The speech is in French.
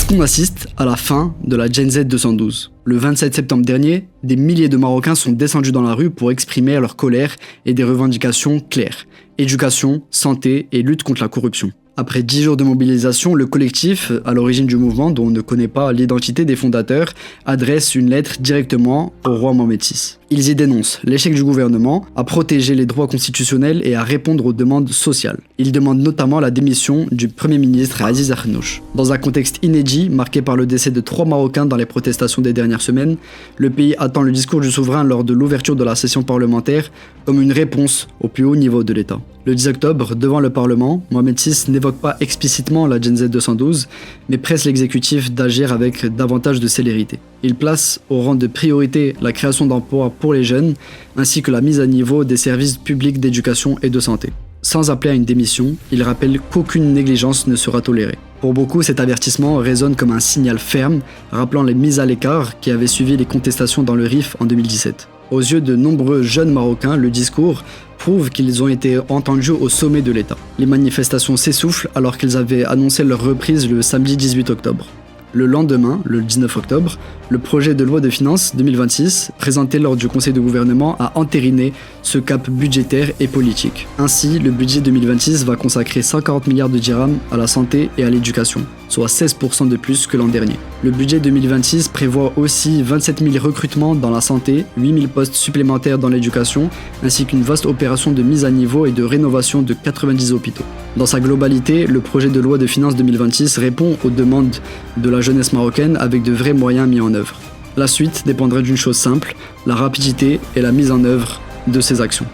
qu'on assiste à la fin de la Gen Z 212. Le 27 septembre dernier, des milliers de Marocains sont descendus dans la rue pour exprimer leur colère et des revendications claires. Éducation, santé et lutte contre la corruption. Après 10 jours de mobilisation, le collectif, à l'origine du mouvement dont on ne connaît pas l'identité des fondateurs, adresse une lettre directement au roi Mohamed VI. Ils y dénoncent l'échec du gouvernement à protéger les droits constitutionnels et à répondre aux demandes sociales. Ils demandent notamment la démission du Premier ministre Aziz Akhannouch. Dans un contexte inédit, marqué par le décès de 3 Marocains dans les protestations des dernières semaines, le pays attend le discours du souverain lors de l'ouverture de la session parlementaire comme une réponse au plus haut niveau de l'État. Le 10 octobre, devant le Parlement, Mohamed VI n'évoque pas explicitement la Gen Z 212, mais presse l'exécutif d'agir avec davantage de célérité. Il place au rang de priorité la création d'emplois pour les jeunes, ainsi que la mise à niveau des services publics d'éducation et de santé. Sans appeler à une démission, il rappelle qu'aucune négligence ne sera tolérée. Pour beaucoup, cet avertissement résonne comme un signal ferme, rappelant les mises à l'écart qui avaient suivi les contestations dans le RIF en 2017. Aux yeux de nombreux jeunes Marocains, le discours prouve qu'ils ont été entendus au sommet de l'État. Les manifestations s'essoufflent alors qu'ils avaient annoncé leur reprise le samedi 18 octobre. Le lendemain, le 19 octobre, le projet de loi de finances 2026, présenté lors du Conseil de gouvernement, a entériné ce cap budgétaire et politique. Ainsi, le budget 2026 va consacrer 140 milliards de dirhams à la santé et à l'éducation, soit 16% de plus que l'an dernier. Le budget 2026 prévoit aussi 27 000 recrutements dans la santé, 8 000 postes supplémentaires dans l'éducation, ainsi qu'une vaste opération de mise à niveau et de rénovation de 90 hôpitaux. Dans sa globalité, le projet de loi de finances 2026 répond aux demandes de la jeunesse marocaine avec de vrais moyens mis en œuvre. La suite dépendrait d'une chose simple, la rapidité et la mise en œuvre de ces actions.